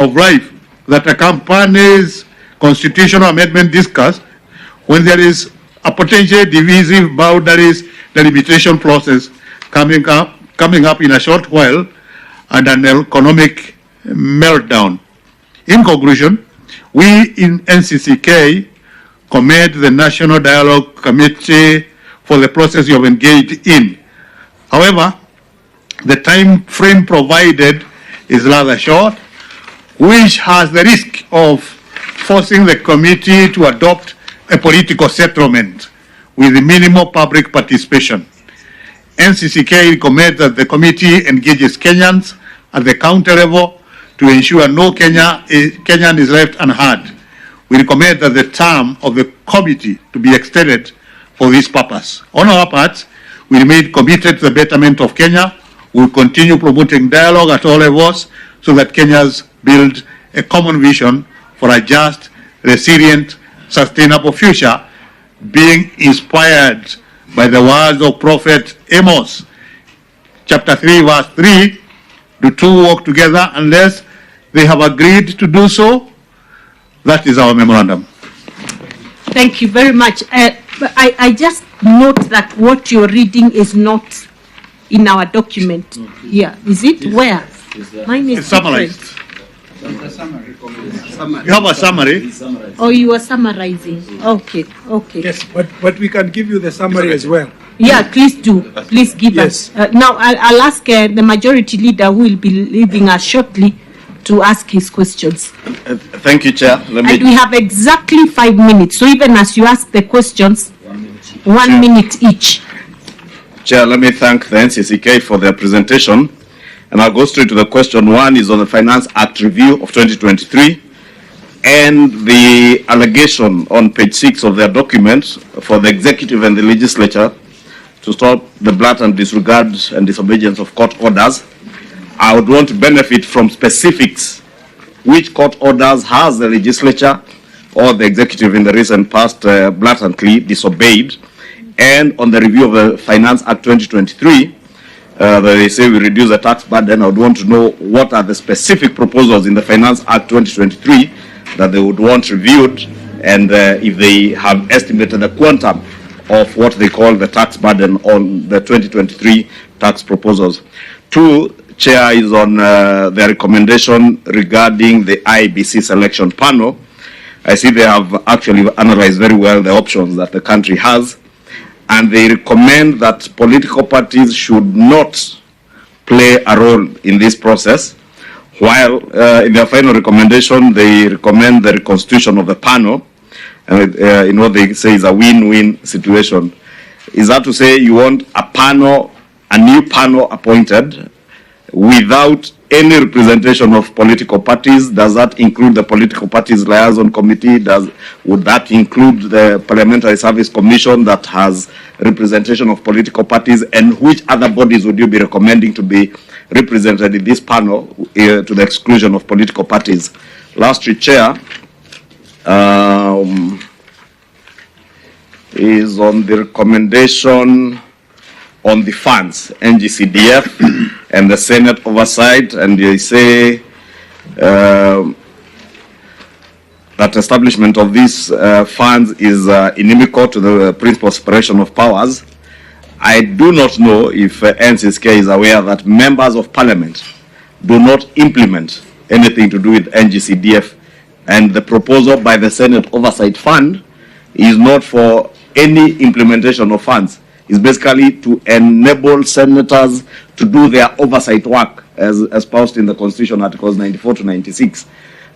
of life that accompanies constitutional amendment discussed when there is a potentially divisive boundaries delimitation process coming up in a short while and an economic meltdown. In conclusion, we in NCCK commend the National Dialogue Committee for the process you have engaged in. However, the time frame provided is rather short, which has the risk of forcing the committee to adopt a political settlement with minimal public participation. NCCK recommends that the committee engages Kenyans at the county level to ensure no Kenyan is left unheard. We recommend that the term of the committee to be extended for this purpose. On our part, we remain committed to the betterment of Kenya. We will continue promoting dialogue at all levels so that Kenyans build a common vision for a just, resilient, sustainable future, being inspired by the words of Prophet Amos, chapter 3, verse 3, do two walk together unless they have agreed to do so? That is our memorandum. Thank you very much. I just note that what you're reading is not in our document. Yeah, is it? Yes. Where? Mine is summarized. You have a summary. Oh, you are summarizing. Okay, okay. Yes, but we can give you the summary as well. Yeah, please do. Please give us. Now, I'll ask the majority leader who will be leaving us shortly to ask his questions. Thank you, Chair. And we have exactly 5 minutes. So even as you ask the questions, 1 minute each. Chair, let me thank the NCCK for their presentation. And I'll go straight to the question. One is on the Finance Act review of 2023 and the allegation on page 6 of their document for the executive and the legislature to stop the blatant disregard and disobedience of court orders. I would want to benefit from specifics. Which court orders has the legislature or the executive in the recent past blatantly disobeyed? And on the review of the Finance Act 2023, they say we reduce the tax burden. I would want to know what are the specific proposals in the Finance Act 2023 that they would want reviewed, and if they have estimated the quantum of what they call the tax burden on the 2023 tax proposals. Two, Chair, is on their recommendation regarding the IBC selection panel. I see they have actually analyzed very well the options that the country has, and they recommend that political parties should not play a role in this process, while in their final recommendation, they recommend the reconstitution of the panel, and in what they say is a win-win situation. Is that to say you want a panel, a new panel appointed without any representation of political parties? Does that include the political parties liaison committee? Would that include the Parliamentary Service Commission that has representation of political parties? And which other bodies would you be recommending to be represented in this panel to the exclusion of political parties? Lastly, Chair, is on the recommendation on the funds, NGCDF and the Senate oversight, and they say that establishment of these funds is inimical to the principle of separation of powers. I do not know if NCSK is aware that members of parliament do not implement anything to do with NGCDF, and the proposal by the Senate Oversight Fund is not for any implementation of funds. It's basically to enable senators to do their oversight work as espoused in the Constitution, Articles 94 to 96.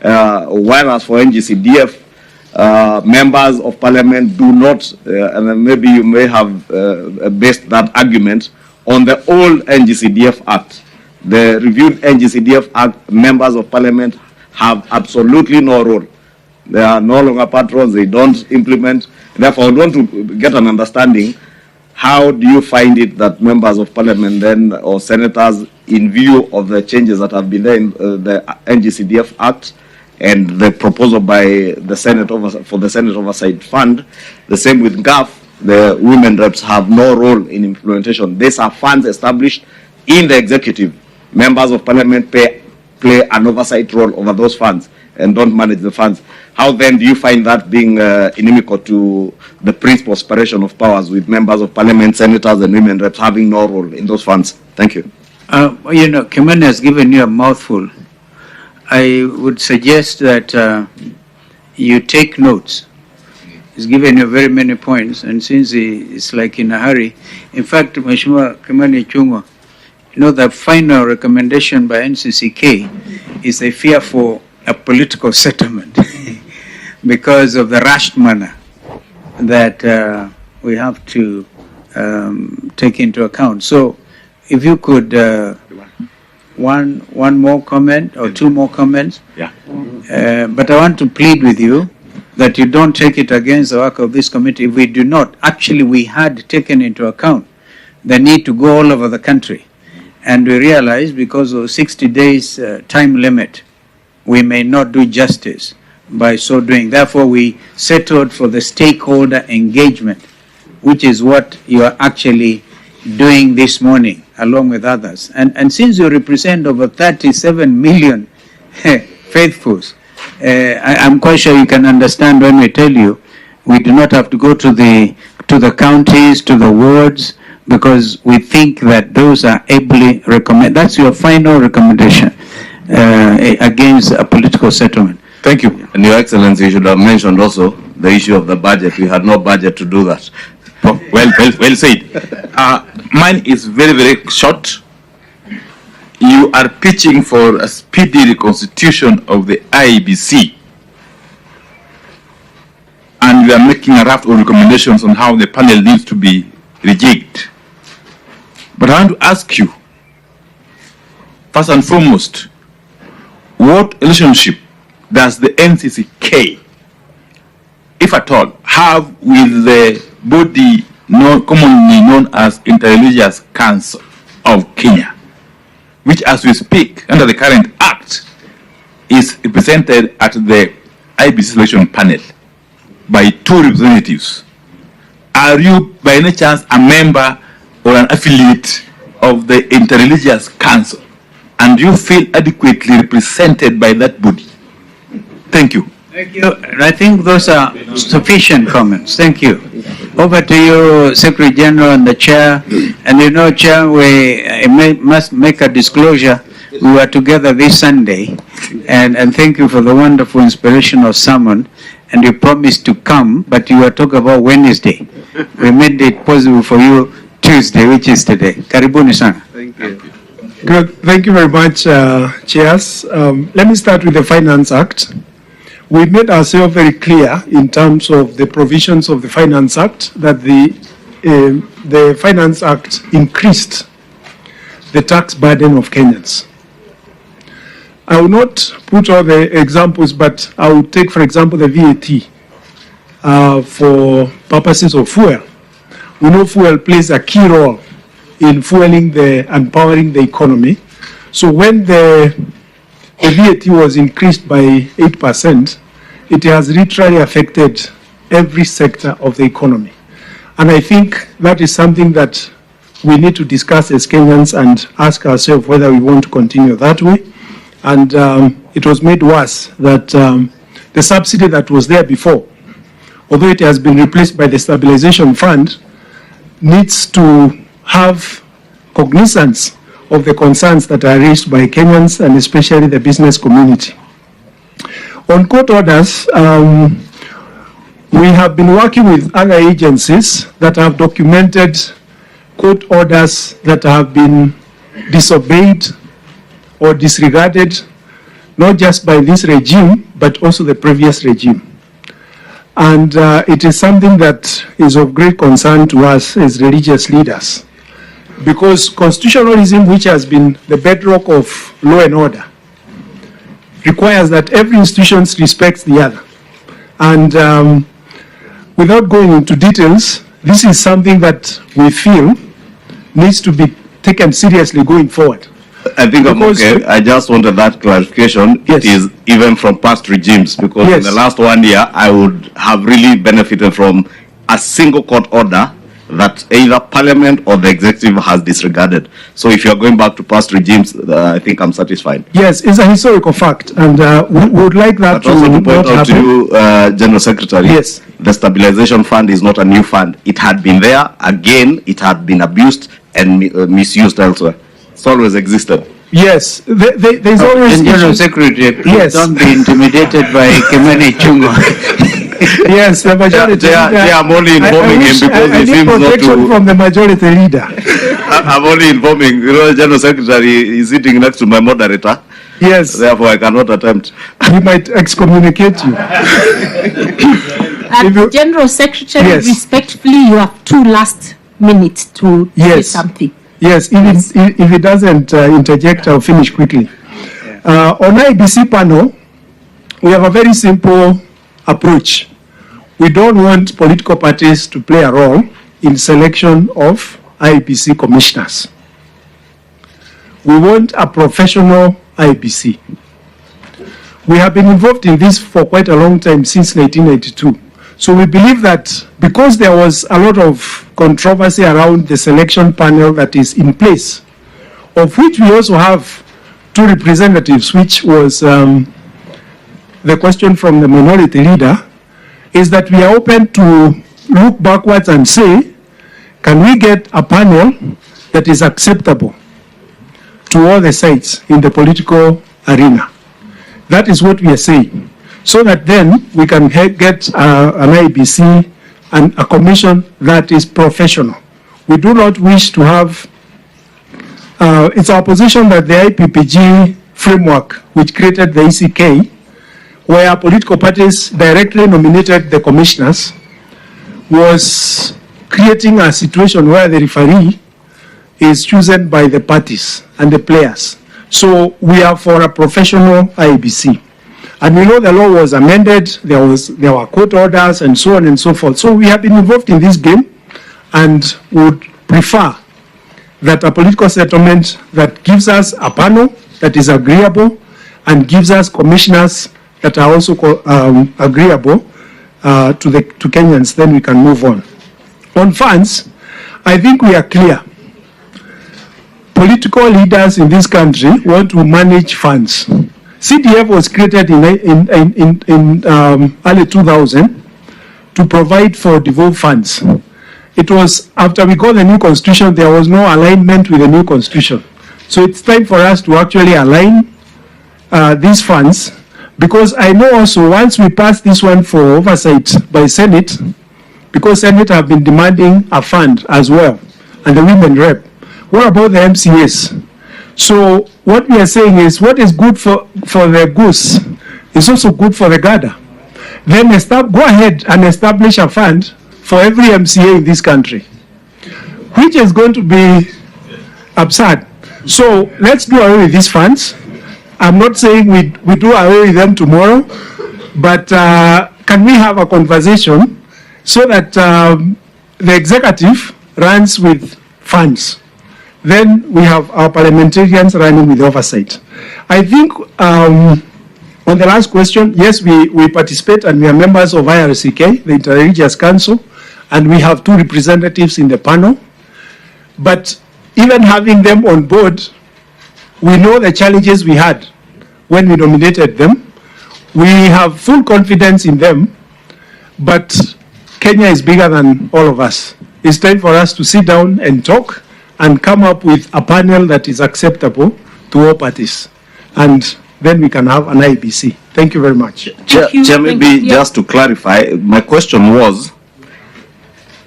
Whereas for NGCDF, members of parliament do not, and maybe you may have based that argument on the old NGCDF Act. The reviewed NGCDF Act, members of parliament have absolutely no role. They are no longer patrons, they don't implement. Therefore, I would want to get an understanding. How do you find it that members of parliament then, or senators, in view of the changes that have been there in the NGCDF Act and the proposal by the Senate for the Senate Oversight Fund, the same with GAF, the women reps have no role in implementation. These are funds established in the executive. Members of parliament play an oversight role over those funds and don't manage the funds. How then do you find that being inimical to the principal separation of powers with members of parliament, senators and women reps having no role in those funds? Thank you. You know, Kimani has given you a mouthful. I would suggest that you take notes. He's given you very many points, and since he is like in a hurry, in fact, Mheshimiwa Kimani Ichung'wah, you know, the final recommendation by NCCK is a fear for a political settlement because of the rushed manner that we have to take into account. So, if you could, one more comment or two more comments. Yeah. But I want to plead with you that you don't take it against the work of this committee. If we do not, actually we had taken into account the need to go all over the country. And we realized because of 60 days time limit, we may not do justice by so doing. Therefore, we settled for the stakeholder engagement, which is what you are actually doing this morning, along with others. And since you represent over 37 million faithfuls, I'm quite sure you can understand when we tell you we do not have to go to the counties, to the wards, because we think that those are ably recommended. That's your final recommendation against a political settlement. Thank you. And Your Excellency, you should have mentioned also the issue of the budget. We had no budget to do that. Well said. Mine is very, very short. You are pitching for a speedy reconstitution of the IEBC. And we are making a raft of recommendations on how the panel needs to be rejigged. But I want to ask you, first and foremost, what relationship does the NCCK, if at all, have with the body commonly known as Interreligious Council of Kenya, which as we speak, under the current act, is represented at the IEBC selection panel by 2 representatives? Are you by any chance a member or an affiliate of the Interreligious Council? And do you feel adequately represented by that body? Thank you. Thank you. I think those are sufficient comments. Thank you. Over to you, Secretary General and the Chair. And you know, Chair, we must make a disclosure. We were together this Sunday, and thank you for the wonderful inspirational sermon. And you promised to come, but you were talking about Wednesday. We made it possible for you Tuesday, which is today. Karibuni sana. Thank you. Good. Thank you very much, Chairs. Let me start with the Finance Act. We made ourselves very clear in terms of the provisions of the Finance Act that the Finance Act increased the tax burden of Kenyans. I will not put all the examples, but I will take, for example, the VAT for purposes of fuel. We know fuel plays a key role in fueling and powering the economy. So when the VAT was increased by 8%, it has literally affected every sector of the economy. And I think that is something that we need to discuss as Kenyans and ask ourselves whether we want to continue that way. And it was made worse that the subsidy that was there before, although it has been replaced by the stabilization fund, needs to have cognizance of the concerns that are raised by Kenyans and especially the business community. On court orders, we have been working with other agencies that have documented court orders that have been disobeyed or disregarded, not just by this regime, but also the previous regime. And it is something that is of great concern to us as religious leaders, because constitutionalism, which has been the bedrock of law and order, requires that every institution respects the other. And without going into details, this is something that we feel needs to be taken seriously going forward. I think I'm okay. I just wanted that clarification. Yes. It is even from past regimes, because Yes. in the last 1 year, I would have really benefited from a single court order that either Parliament or the executive has disregarded. So if you are going back to past regimes, I think I'm satisfied. Yes, it's a historical fact, and we would like that But also to point not out to happen. you, General Secretary, Yes. the stabilization fund is not a new fund. It had been there. Again, it had been abused and misused elsewhere. It's always existed. Yes, there's always And General issues. Secretary, please Yes. don't be intimidated by Kimani Chungo. Yes, the majority They are only informing him because I he need seems not protection to. from the majority leader. I'm only informing. You know, General Secretary is sitting next to my moderator. Yes, Therefore, I cannot attempt. he might excommunicate you. If you- General Secretary, Yes. respectfully, you have 2 last minutes to say Yes. something. Yes, if he doesn't interject, I'll finish quickly. On IBC panel, we have a very simple approach. We don't want political parties to play a role in selection of IBC commissioners. We want a professional IBC. We have been involved in this for quite a long time, since 1992. So we believe that because there was a lot of controversy around the selection panel that is in place, of which we also have 2 representatives, which was the question from the minority leader, is that we are open to look backwards and say, can we get a panel that is acceptable to all the sides in the political arena? That is what we are saying. So that then we can get an IBC and a commission that is professional. We do not wish to have, it's our position that the IPPG framework, which created the ECK, where political parties directly nominated the commissioners, was creating a situation where the referee is chosen by the parties and the players. So we are for a professional IBC. And we know the law was amended, there were court orders and so on and so forth. So we have been involved in this game and would prefer that a political settlement that gives us a panel that is agreeable and gives us commissioners that are also agreeable to Kenyans, then we can move on. On funds, I think we are clear. Political leaders in this country want to manage funds. CDF was created in early 2000 to provide for devolved funds. It was after we got the new constitution, there was no alignment with the new constitution. So it's time for us to actually align these funds, because I know also once we pass this one for oversight by Senate, because Senate have been demanding a fund as well, and the women rep. What about the MCAs? So what we are saying is what is good for the goose is also good for the gander. Then go ahead and establish a fund for every MCA in this country, which is going to be absurd. So let's do away with these funds. I'm not saying we do away with them tomorrow, but can we have a conversation so that the executive runs with funds? Then we have our parliamentarians running with oversight. I think on the last question, yes, we participate and we are members of IRCK, the Interreligious Council, and we have 2 representatives in the panel. But even having them on board, we know the challenges we had when we nominated them. We have full confidence in them, but Kenya is bigger than all of us. It's time for us to sit down and talk and come up with a panel that is acceptable to all parties. And then we can have an IBC. Thank you very much. Chair, maybe just to clarify, my question was,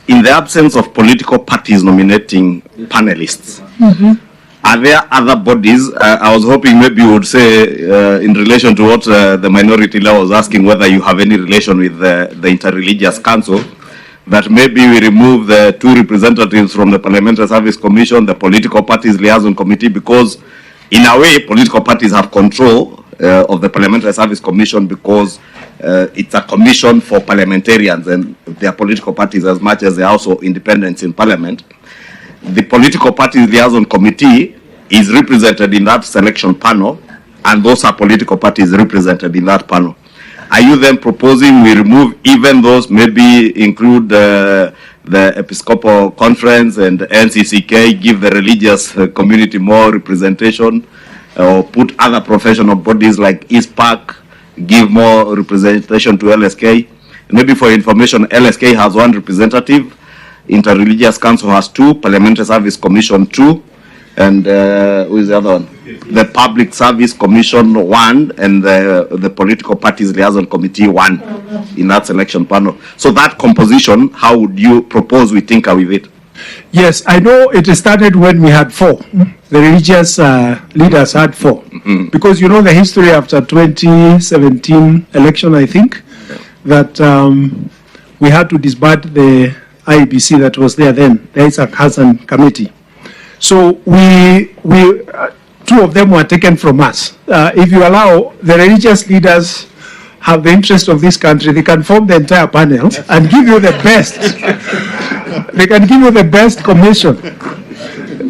in the absence of political parties nominating panelists, are there other bodies? I was hoping maybe you would say, in relation to what the minority law was asking, whether you have any relation with the Interreligious Council, that maybe we remove the 2 representatives from the Parliamentary Service Commission, the political parties liaison committee, because in a way, political parties have control of the Parliamentary Service Commission, because it's a commission for parliamentarians and their political parties as much as they are also independents in Parliament. The political parties liaison committee is represented in that selection panel, and those are political parties represented in that panel. Are you then proposing we remove even those, maybe include the the Episcopal Conference and NCCK give the religious community more representation, or put other professional bodies like East Park, give more representation to LSK. Maybe for information, LSK has 1 representative, Interreligious Council has 2, Parliamentary Service Commission 2, and who is the other one? The Public Service Commission 1, and the Political Parties Liaison Committee 1 in that selection panel. So that composition, how would you propose we tinker with it? Yes, I know it started when we had 4. The religious leaders had 4. Because you know the history after 2017 election, I think, that we had to disband the IEBC that was there then, the Isaac Hassan Committee. So we 2 of them were taken from us. If you allow the religious leaders have the interest of this country, they can form the entire panel and give you the best. They can give you the best commission.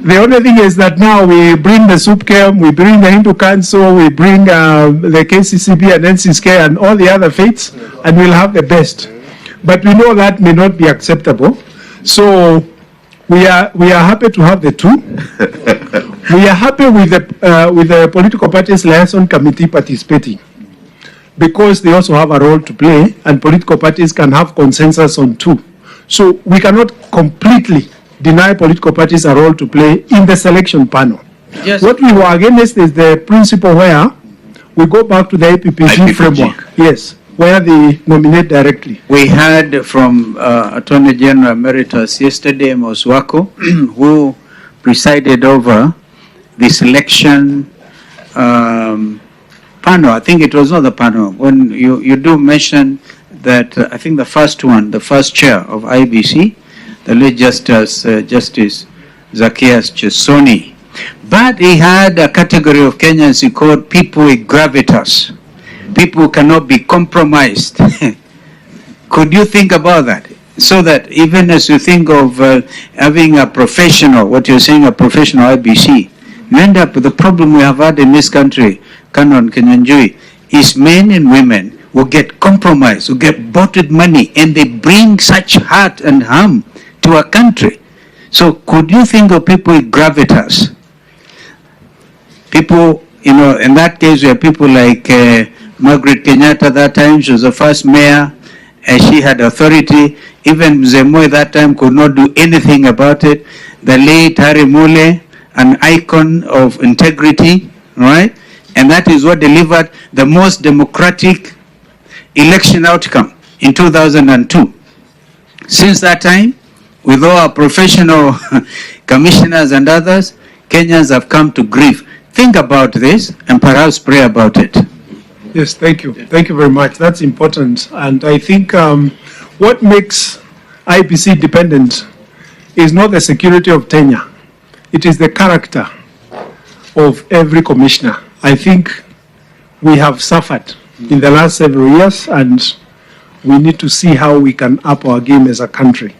The only thing is that now we bring the SUPKEM, we bring the Hindu Council, we bring the KCCB and NCSK and all the other faiths, and we'll have the best. But we know that may not be acceptable. So we are happy to have the 2. We are happy with the political parties liaison committee participating, because they also have a role to play, and political parties can have consensus on 2. So we cannot completely deny political parties a role to play in the selection panel. Yes. What we were against is the principle where we go back to the APPG framework. Yes, where they nominate directly. We heard from Attorney General Emeritus yesterday, Moswako, who presided over the selection panel. I think it was not the panel. When you do mention that, I think the first chair of IBC, the late Justice Zacchaeus Chesoni. But he had a category of Kenyans he called people with gravitas. People who cannot be compromised. Could you think about that? So that even as you think of having a professional, what you're saying, a professional IBC, you end up with the problem we have had in this country, Canon Kenyanjui, is men and women will get compromised, will get bought with money, and they bring such hurt and harm to our country. So could you think of people with gravitas? People, in that case, we have people like Margaret Kenyatta at that time. She was the first mayor, and she had authority. Even Mzee that time could not do anything about it. The late Harry Mule, an icon of integrity, right? And that is what delivered the most democratic election outcome in 2002. Since that time, with all our professional commissioners and others, Kenyans have come to grief. Think about this and perhaps pray about it. Yes, thank you. Thank you very much. That's important. And I think what makes IBC dependent is not the security of tenure. It is the character of every commissioner. I think we have suffered in the last several years, and we need to see how we can up our game as a country.